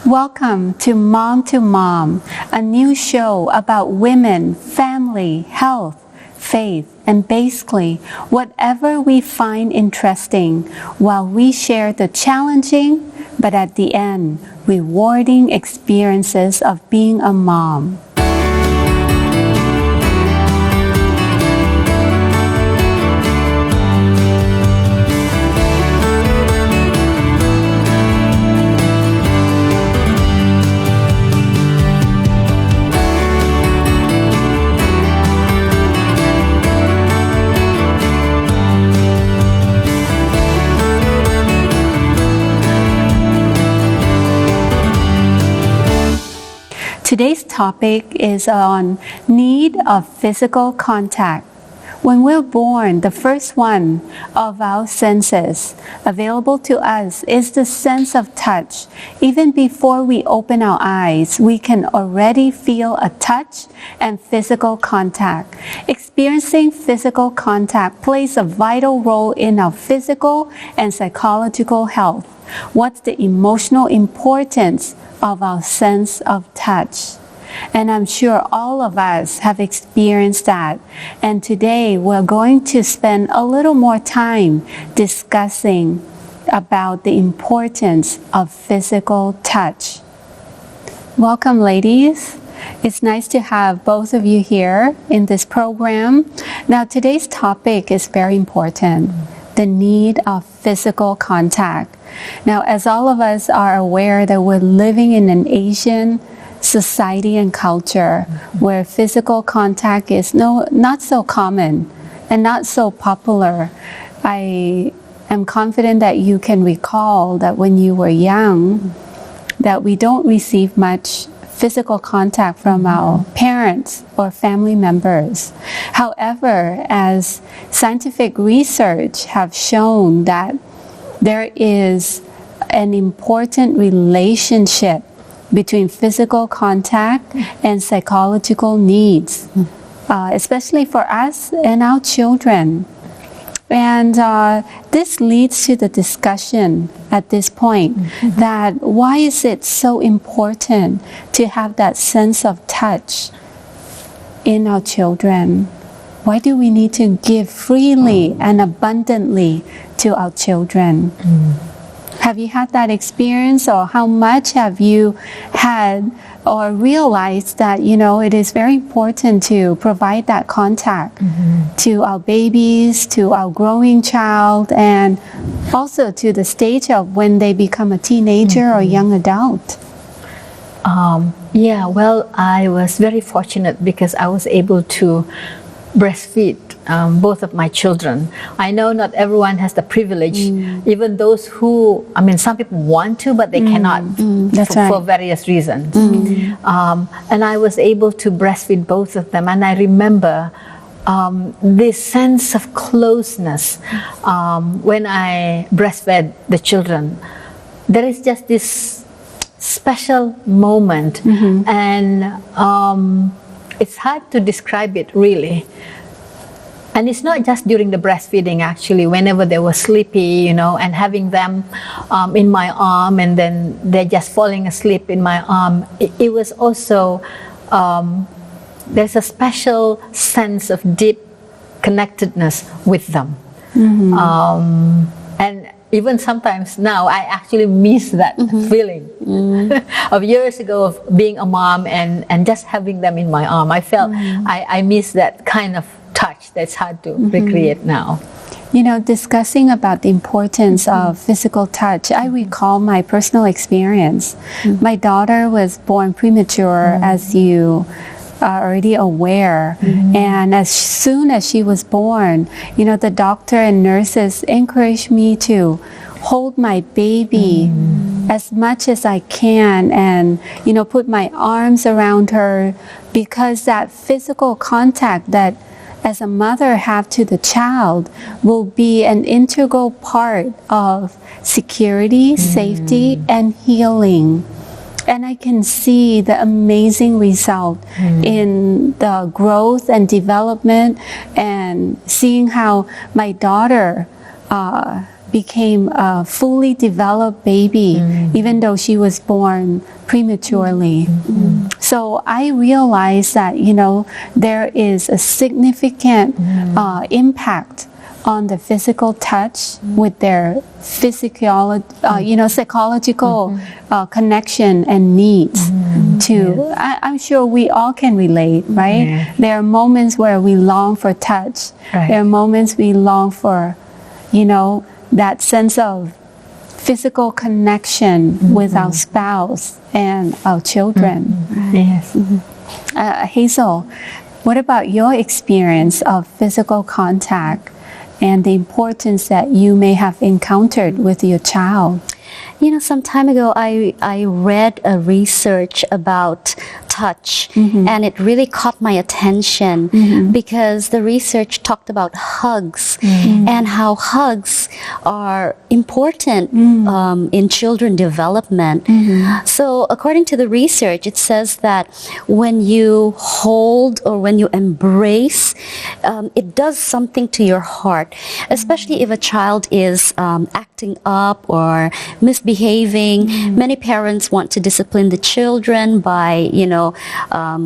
Welcome to Mom, a new show about women, family, health, faith, and basically whatever we find interesting while we share the challenging, but at the end, rewarding experiences of being a mom. Today's topic is on need of physical contact. When we're born, the first one of our senses available to us is the sense of touch. Even before we open our eyes, we can already feel a touch and physical contact. Experiencing physical contact plays a vital role in our physical and psychological health. What's the emotional importance of our sense of touch? And I'm sure all of us have experienced that. And today we're going to spend a little more time discussing about the importance of physical touch. Welcome, ladies. It's nice to have both of you here in this program. Now, today's topic is very important. The need of physical contact. Now, as all of us are aware that we're living in an Asian society and culture where physical contact is not so common and not so popular. I am confident that you can recall that when you were young, that we don't receive much physical contact from our parents or family members. However, as scientific research have shown that there is an important relationship between physical contact and psychological needs, especially for us and our children. And this leads to the discussion at this point that why is it so important to have that sense of touch in our children? Why do we need to give freely and abundantly to our children? Have you had that experience, or how much have you had or realized that, it is very important to provide that contact to our babies, to our growing child, and also to the stage of when they become a teenager or young adult? I was very fortunate because I was able to breastfeed both of my children. I know not everyone has the privilege, even those who, some people want to, but they cannot for various reasons. And I was able to breastfeed both of them. And I remember this sense of closeness when I breastfed the children. There is just this special moment, and it's hard to describe it really. And it's not just during the breastfeeding, actually, whenever they were sleepy, and having them in my arm, and then they're just falling asleep in my arm. It was also, there's a special sense of deep connectedness with them. And even sometimes now, I actually miss that feeling of years ago of being a mom and just having them in my arm. I felt I miss that kind of touch that's hard to recreate now. Discussing about the importance of physical touch, I recall my personal experience. My daughter was born premature, as you are already aware. And as soon as she was born, the doctor and nurses encouraged me to hold my baby as much as I can and, put my arms around her, because that physical contact that as a mother have to the child will be an integral part of security, safety, and healing. And I can see the amazing result in the growth and development, and seeing how my daughter became a fully developed baby, even though she was born prematurely. So I realized that, you know, there is a significant impact on the physical touch with their psychological connection and needs. I'm sure we all can relate, right? Yeah. There are moments where we long for touch. Right. There are moments we long for, you know, that sense of physical connection with our spouse and our children. Yes. Hazel, what about your experience of physical contact and the importance that you may have encountered with your child? You know, some time ago, I read a research about touch, and it really caught my attention because the research talked about hugs and how hugs are important in children development. So according to the research, it says that when you hold or when you embrace, it does something to your heart, especially if a child is acting up or misbehaving. Many parents want to discipline the children by, you know,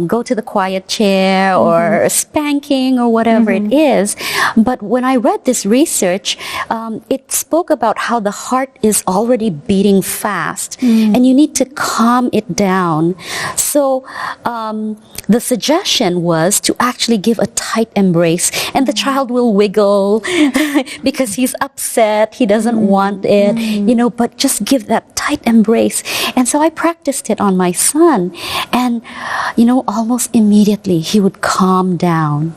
go to the quiet chair or spanking or whatever it is. But when I read this research, it spoke about how the heart is already beating fast and you need to calm it down. So the suggestion was to actually give a tight embrace, and the child will wiggle because he's upset, he doesn't want it, you know, but just give that tight embrace. And so I practiced it on my son, and you know, almost immediately he would calm down.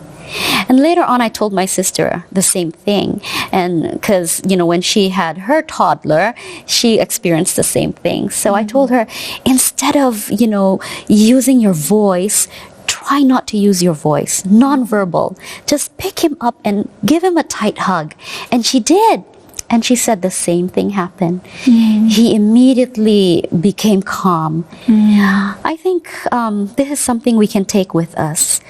And later on, I told my sister the same thing. And because, you know, when she had her toddler, she experienced the same thing. So I told her, instead of, you know, using your voice, try not to use your voice, nonverbal. Just pick him up and give him a tight hug. And she did. And she said the same thing happened. He immediately became calm. I think this is something we can take with us.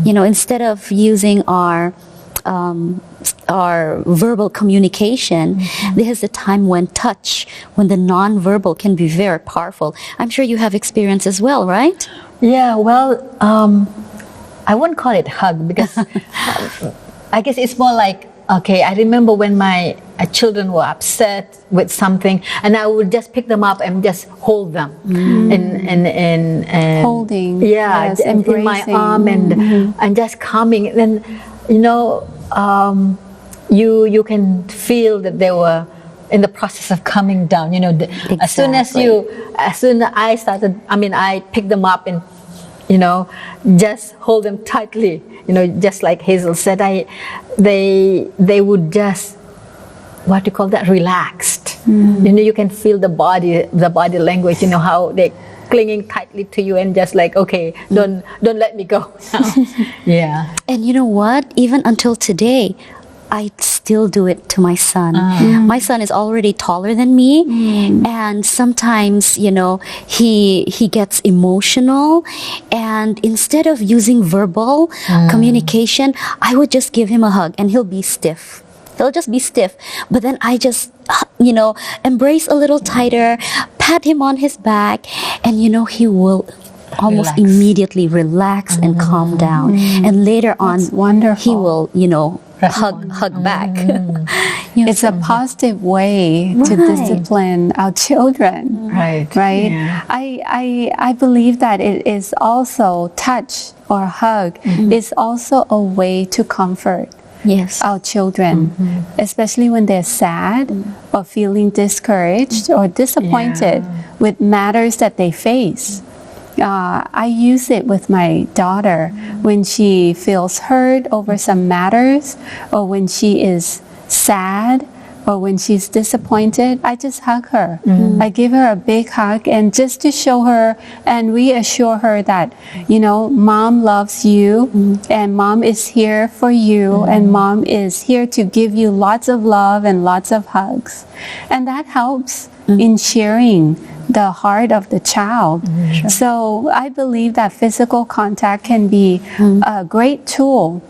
You know, instead of using our verbal communication, this is the time when touch, when the non-verbal can be very powerful. I'm sure you have experience as well, right? Yeah, well, I wouldn't call it hug because I guess it's more like, okay, I remember when my children were upset with something, and I would just pick them up and just hold them, and Holding, yeah, yes, in my embracing. arm, and just calming. Then, you know, you can feel that they were in the process of coming down. You know, as soon as I picked them up and, you know, just hold them tightly. You know, just like Hazel said, they would just, what do you call that, relaxed. You know, you can feel the body language. You know how they clinging tightly to you and just like, okay, don't let me go. Yeah. And you know what? Even until today, I still do it to my son. My son is already taller than me, and sometimes, you know, he gets emotional, and instead of using verbal communication, I would just give him a hug and he'll be stiff. He'll just be stiff. But then I just, you know, embrace a little tighter, pat him on his back, and you know, he will almost immediately relax and calm down. And later on, he will, you know, hug back. It's a positive way to discipline our children. Right. Yeah. I believe that it is also touch or hug is also a way to comfort our children, especially when they're sad or feeling discouraged or disappointed with matters that they face. I use it with my daughter when she feels hurt over some matters, or when she is sad, or when she's disappointed. I just hug her. I give her a big hug, and just to show her and reassure her that, you know, mom loves you, and mom is here for you, and mom is here to give you lots of love and lots of hugs. And that helps in sharing the heart of the child. So I believe that physical contact can be a great tool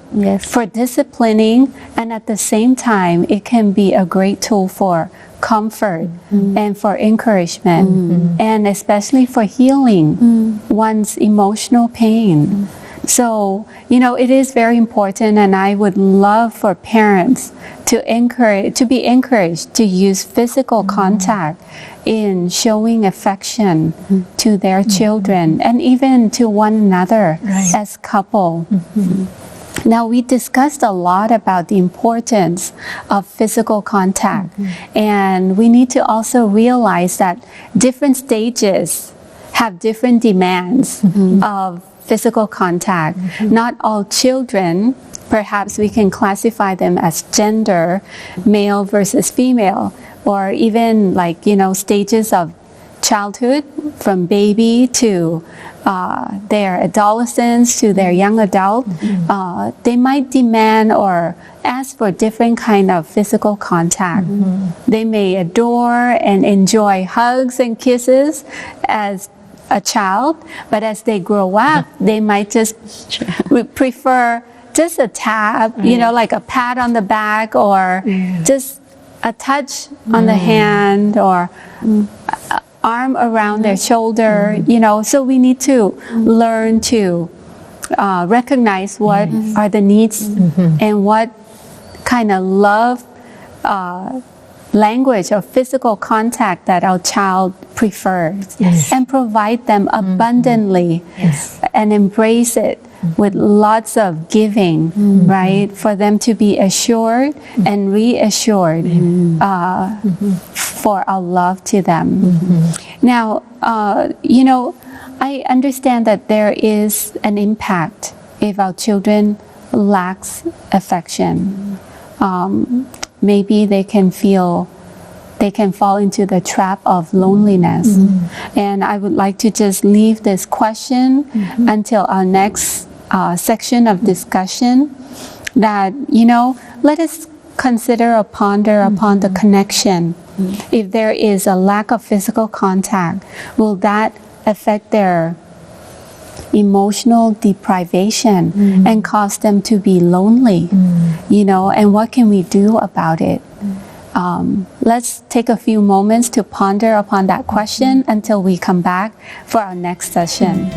for disciplining, and at the same time, it can be a great tool for comfort and for encouragement, and especially for healing one's emotional pain. So, it is very important, and I would love for parents to be encouraged to use physical contact in showing affection to their children and even to one another as couple. Now, we discussed a lot about the importance of physical contact, and we need to also realize that different stages have different demands of physical contact. Not all children, perhaps we can classify them as gender, male versus female, or even stages of childhood, from baby to their adolescence to their young adult. They might demand or ask for different kind of physical contact. They may adore and enjoy hugs and kisses as a child, but as they grow up, they might just prefer just a tap, like a pat on the back, or just a touch on the hand, or arm around their shoulder, so we need to learn to recognize what are the needs and what kind of love language or physical contact that our child prefers, and provide them abundantly and embrace it with lots of giving, right? For them to be assured and reassured for our love to them. Now, I understand that there is an impact if our children lacks affection. Maybe they can fall into the trap of loneliness. And I would like to just leave this question until our next section of discussion, that, let us consider or ponder upon the connection. If there is a lack of physical contact, will that affect their emotional deprivation and cause them to be lonely? And what can we do about it? Let's take a few moments to ponder upon that question until we come back for our next session.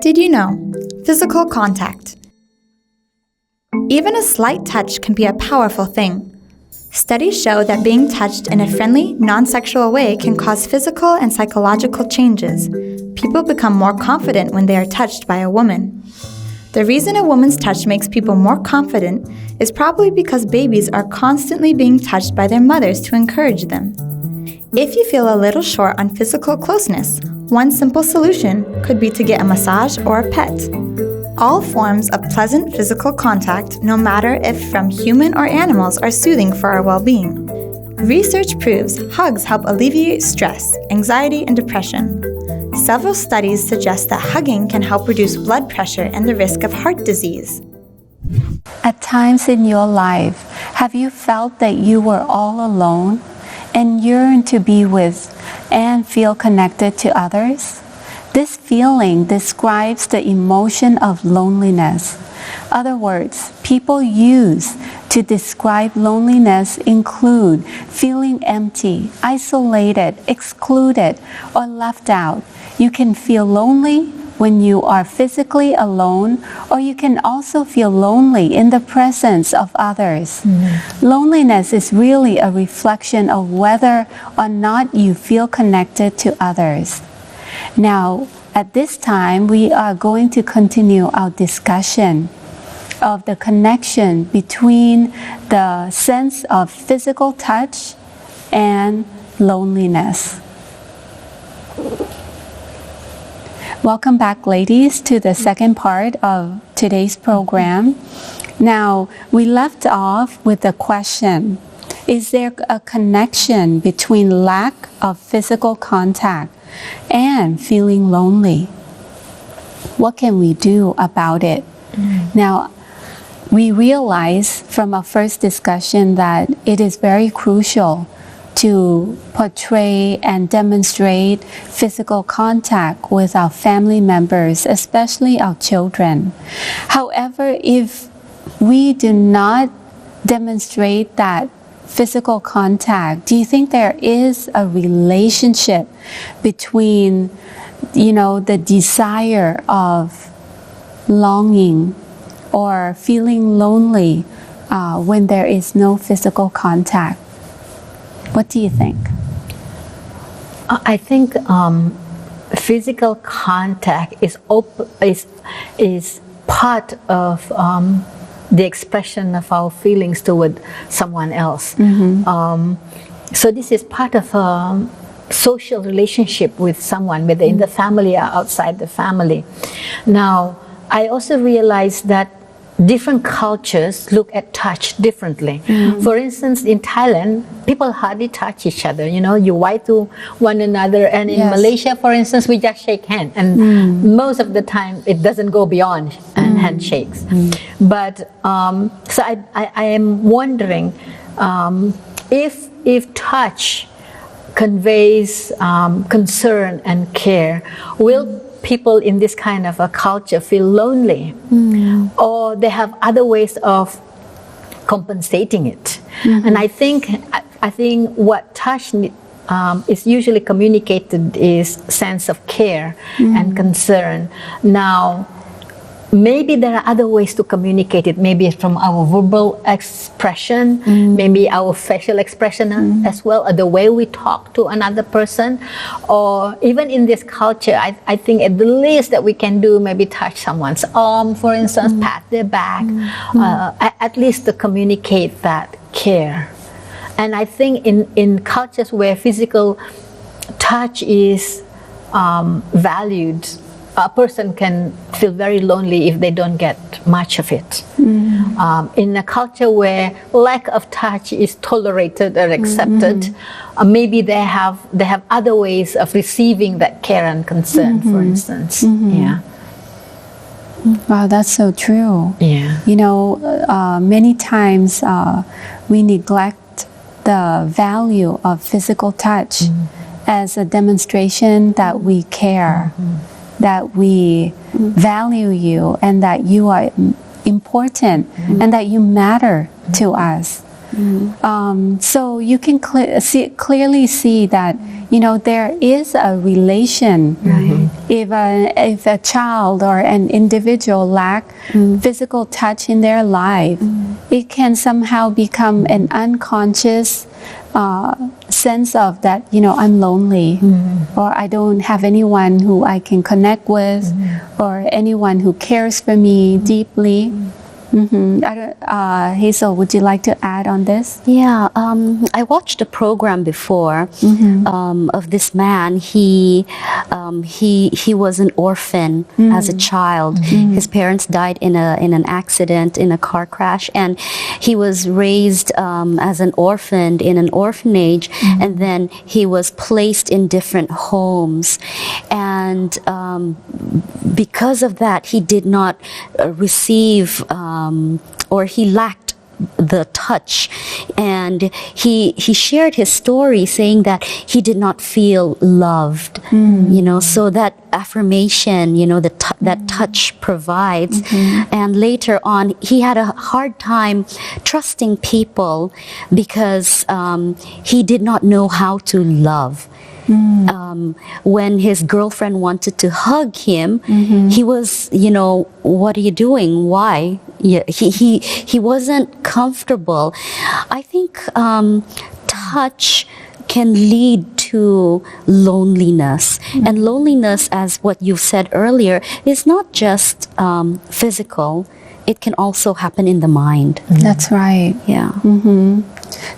Did you know? Physical contact. Even a slight touch can be a powerful thing. Studies show that being touched in a friendly, non-sexual way can cause physical and psychological changes. People become more confident when they are touched by a woman. The reason a woman's touch makes people more confident is probably because babies are constantly being touched by their mothers to encourage them. If you feel a little short on physical closeness, one simple solution could be to get a massage or a pet. All forms of pleasant physical contact, no matter if from human or animals, are soothing for our well-being. Research proves hugs help alleviate stress, anxiety, and depression. Several studies suggest that hugging can help reduce blood pressure and the risk of heart disease. At times in your life, have you felt that you were all alone and yearned to be with and feel connected to others? This feeling describes the emotion of loneliness. Other words people use to describe loneliness include feeling empty, isolated, excluded, or left out. You can feel lonely when you are physically alone, or you can also feel lonely in the presence of others. Loneliness is really a reflection of whether or not you feel connected to others. Now, at this time, we are going to continue our discussion of the connection between the sense of physical touch and loneliness. Welcome back, ladies, to the second part of today's program. Now, we left off with the question, is there a connection between lack of physical contact and feeling lonely? What can we do about it? Now, we realize from our first discussion that it is very crucial to portray and demonstrate physical contact with our family members, especially our children. However, if we do not demonstrate that physical contact, do you think there is a relationship between, the desire of longing or feeling lonely when there is no physical contact? What do you think? I think physical contact is part of the expression of our feelings toward someone else. So this is part of a social relationship with someone, whether in the family or outside the family. Now, I also realized that different cultures look at touch differently. For instance, in Thailand, people hardly touch each other. You wave to one another, and in Malaysia, for instance, we just shake hands, and most of the time it doesn't go beyond handshakes. But so I am wondering if touch conveys concern and care, will people in this kind of a culture feel lonely, or they have other ways of compensating it? And I think what touch is usually communicated is sense of care and concern. Now, maybe there are other ways to communicate it. Maybe from our verbal expression, maybe our facial expression as well, or the way we talk to another person. Or even in this culture, I think at the least that we can do, maybe touch someone's arm, for instance, pat their back, at least to communicate that care. And I think in cultures where physical touch is valued, a person can feel very lonely if they don't get much of it. In a culture where lack of touch is tolerated or accepted, maybe they have other ways of receiving that care and concern, for instance. Yeah. Wow, that's so true. Yeah. Many times we neglect the value of physical touch as a demonstration that we care, that we value you, and that you are important, and that you matter to us. So you can clearly see that there is a relation if a child or an individual lack physical touch in their life, it can somehow become an unconscious sense of that, I'm lonely, or I don't have anyone who I can connect with, or anyone who cares for me deeply. Hazel, would you like to add on this? Yeah, I watched a program before of this man. He was an orphan as a child. His parents died in an accident, in a car crash, and he was raised as an orphan in an orphanage, and then he was placed in different homes, and because of that, he did not receive or he lacked the touch, and he shared his story saying that he did not feel loved, so that affirmation, that touch provides. And later on, he had a hard time trusting people because he did not know how to love. When his girlfriend wanted to hug him, he was, what are you doing? Why? Yeah, he wasn't comfortable. I think touch can lead to loneliness. And loneliness, as what you said earlier, is not just physical. It can also happen in the mind. That's right. Yeah.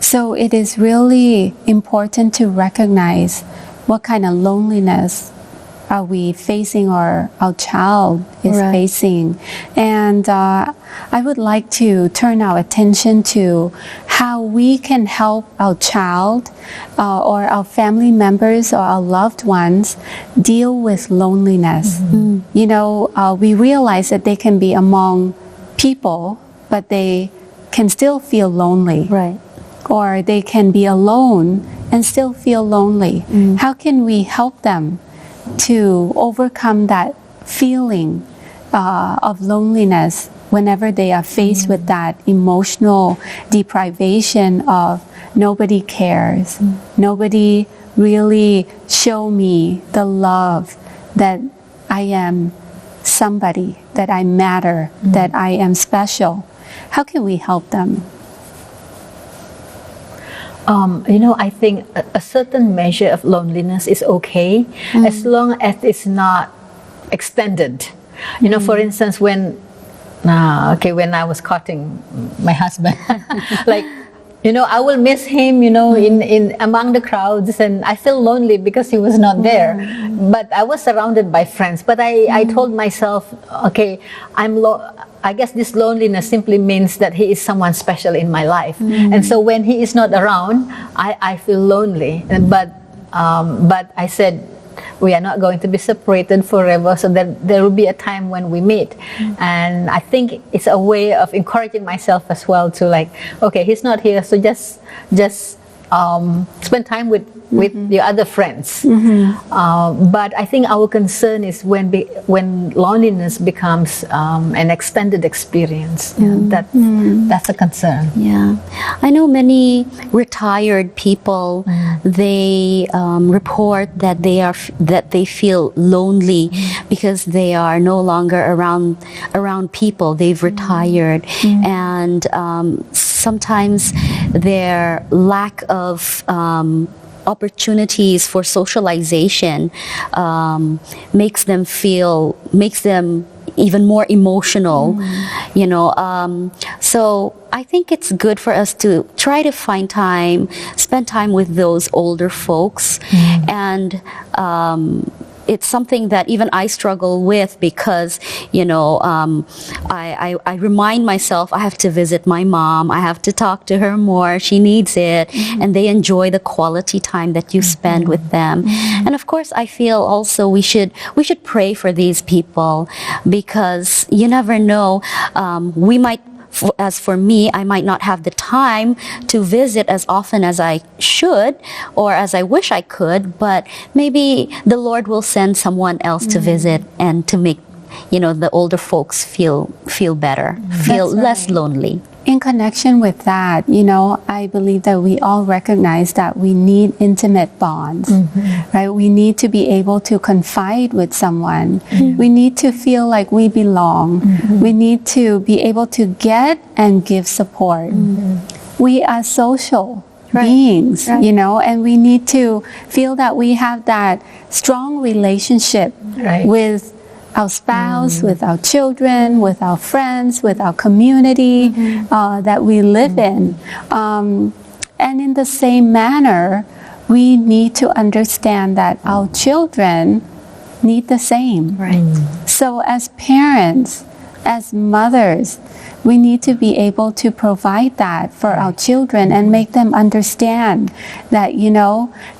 So it is really important to recognize what kind of loneliness are we facing or our child is facing. And I would like to turn our attention to how we can help our child or our family members or our loved ones deal with loneliness. We realize that they can be among people, but they can still feel lonely. Right. Or they can be alone and still feel lonely. How can we help them to overcome that feeling of loneliness whenever they are faced with that emotional deprivation of nobody cares, nobody really show me the love that I am somebody, that I matter, that I am special? How can we help them? I think a certain measure of loneliness is okay as long as it's not extended. For instance, when I was courting my husband, I will miss him, in among the crowds, and I feel lonely because he was not there. But I was surrounded by friends. But I told myself, okay, I guess this loneliness simply means that he is someone special in my life. And so when he is not around, I feel lonely. But I said, we are not going to be separated forever, so there will be a time when we meet. And I think it's a way of encouraging myself as well to okay, he's not here, so just spend time with your other friends. But I think our concern is when loneliness becomes an extended experience. That's a concern. Yeah, I know many retired people. They report that they feel lonely because they are no longer around people. They've retired, and sometimes their lack of opportunities for socialization makes them even more emotional, so I think it's good for us to try to spend time with those older folks, and it's something that even I struggle with because, I remind myself I have to visit my mom, I have to talk to her more, she needs it, and they enjoy the quality time that you spend with them. And of course, I feel also we should pray for these people because you never know, as for me, I might not have the time to visit as often as I should or as I wish I could, but maybe the Lord will send someone else to visit and to make, the older folks feel better, feel less lonely. in connection with that, I believe that we all recognize that we need intimate bonds, right? We need to be able to confide with someone. We need to feel like we belong. We need to be able to get and give support. We are social beings, and we need to feel that we have that strong relationship with our spouse, with our children, with our friends, with our community that we live in. And in the same manner, we need to understand that our children need the same. So as parents, as mothers, we need to be able to provide that for our children and make them understand that,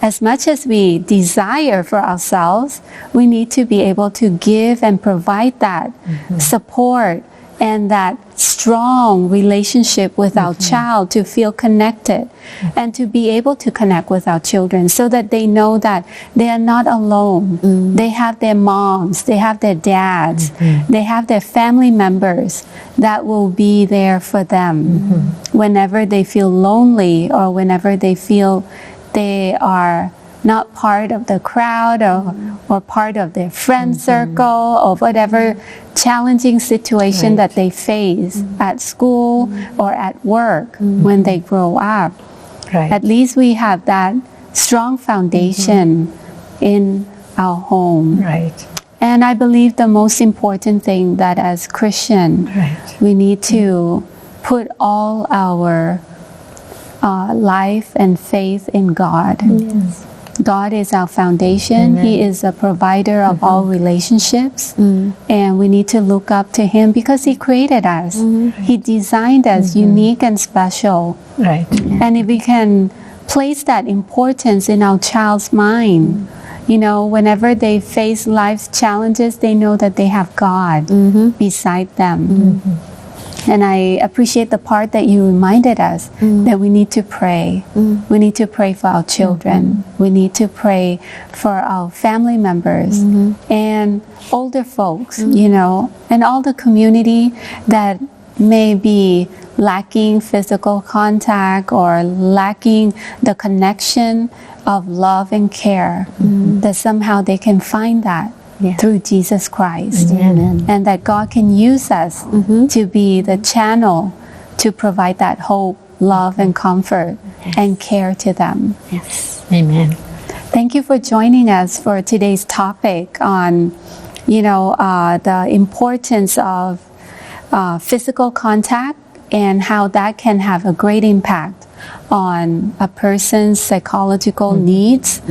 as much as we desire for ourselves, we need to be able to give and provide that support and that strong relationship with our child to feel connected and to be able to connect with our children so that they know that they are not alone. They have their moms, they have their dads, they have their family members that will be there for them whenever they feel lonely or whenever they feel they are not part of the crowd or part of their friend circle or whatever challenging situation that they face at school or at work when they grow up. At least we have that strong foundation in our home. And I believe the most important thing that as Christian, we need to put all our life and faith in God. God is our foundation. He is a provider of all relationships. And we need to look up to Him because He created us. He designed us unique and special. And if we can place that importance in our child's mind, whenever they face life's challenges, they know that they have God beside them. And I appreciate the part that you reminded us that we need to pray. We need to pray for our children. We need to pray for our family members and older folks, and all the community that may be lacking physical contact or lacking the connection of love and care, that somehow they can find that through Jesus Christ. And that God can use us to be the channel to provide that hope, love, and comfort and care to them. Amen. Thank you for joining us for today's topic on, the importance of physical contact and how that can have a great impact on a person's psychological needs.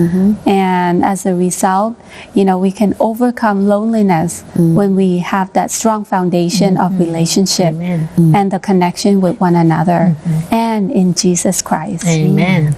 And as a result, we can overcome loneliness when we have that strong foundation of relationship and the connection with one another and in Jesus Christ. Amen.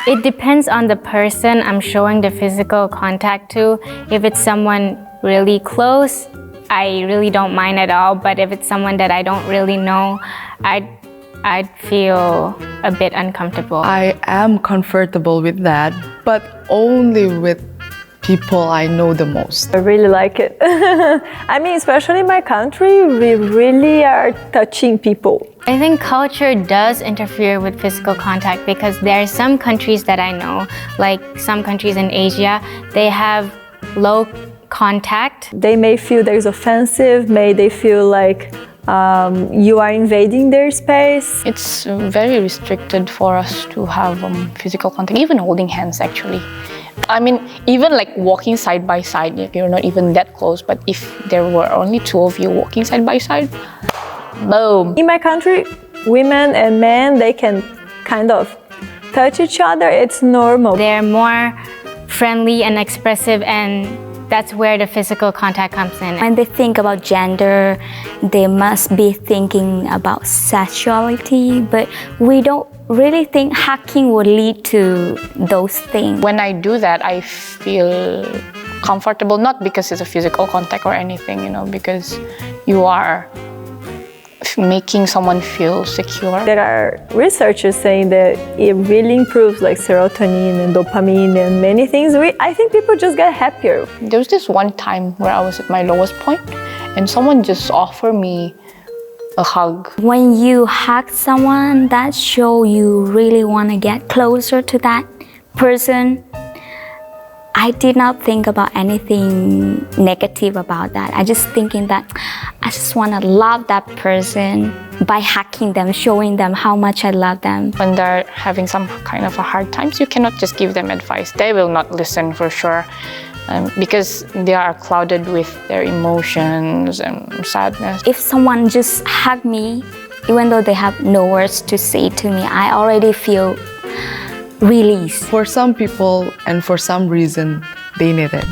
It depends on the person I'm showing the physical contact to. If it's someone really close, I really don't mind at all. But if it's someone that I don't really know, I'd feel a bit uncomfortable. I am comfortable with that, but only with people I know the most. I really like it. I mean, especially in my country, we really are touching people. I think culture does interfere with physical contact because there are some countries that I know, like some countries in Asia, they have low contact. They may feel that it's offensive, they feel like you are invading their space. It's very restricted for us to have physical contact, even holding hands actually. I mean, even like walking side by side, if you're not even that close, but if there were only two of you walking side by side, boom. In my country, women and men, they can kind of touch each other. It's normal. They're more friendly and expressive, and that's where the physical contact comes in. When they think about gender, they must be thinking about sexuality, but we don't really think hugging would lead to those things. When I do that, I feel comfortable, not because it's a physical contact or anything, you know, because you are making someone feel secure. There are researchers saying that it really improves like serotonin and dopamine and many things. I think people just get happier. There was this one time where I was at my lowest point and someone just offered me a hug. When you hug someone, that shows you really want to get closer to that person. I did not think about anything negative about that. I just thinking that I just want to love that person by hugging them, showing them how much I love them. When they're having some kind of a hard times, you cannot just give them advice. They will not listen for sure. Because they are clouded with their emotions and sadness. If someone just hug me, even though they have no words to say to me, I already feel release. For some people and for some reason, they need it.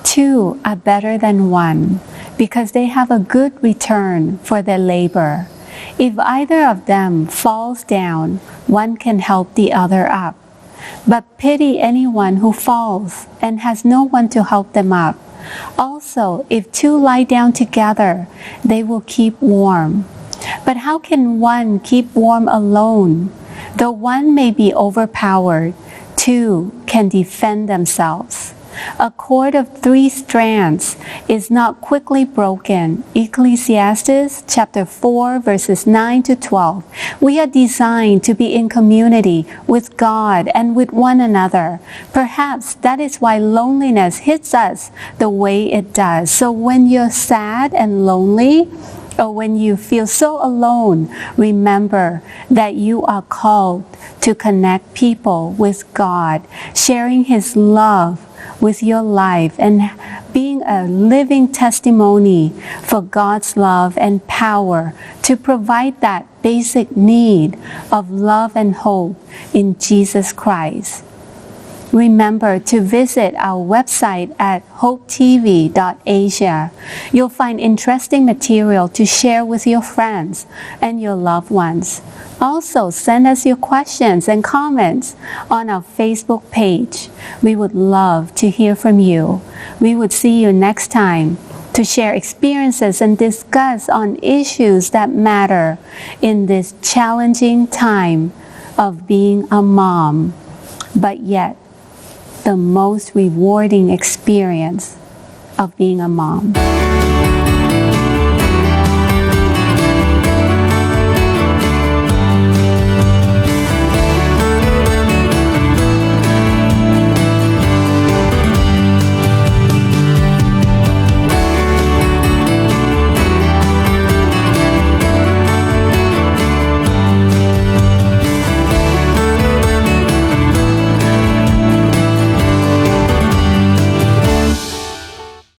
Two are better than one because they have a good return for their labor. If either of them falls down, one can help the other up. But pity anyone who falls and has no one to help them up. Also, if two lie down together, they will keep warm. But how can one keep warm alone? Though one may be overpowered, two can defend themselves. A cord of 3 strands is not quickly broken. Ecclesiastes chapter 4 verses 9 to 12. We are designed to be in community with God and with one another. Perhaps that is why loneliness hits us the way it does. So when you're sad and lonely, or when you feel so alone, remember that you are called to connect people with God, sharing His love with your life and being a living testimony for God's love and power to provide that basic need of love and hope in Jesus Christ. Remember to visit our website at hopetv.asia. You'll find interesting material to share with your friends and your loved ones. Also, send us your questions and comments on our Facebook page. We would love to hear from you. We would see you next time to share experiences and discuss on issues that matter in this challenging time of being a mom, but yet the most rewarding experience of being a mom.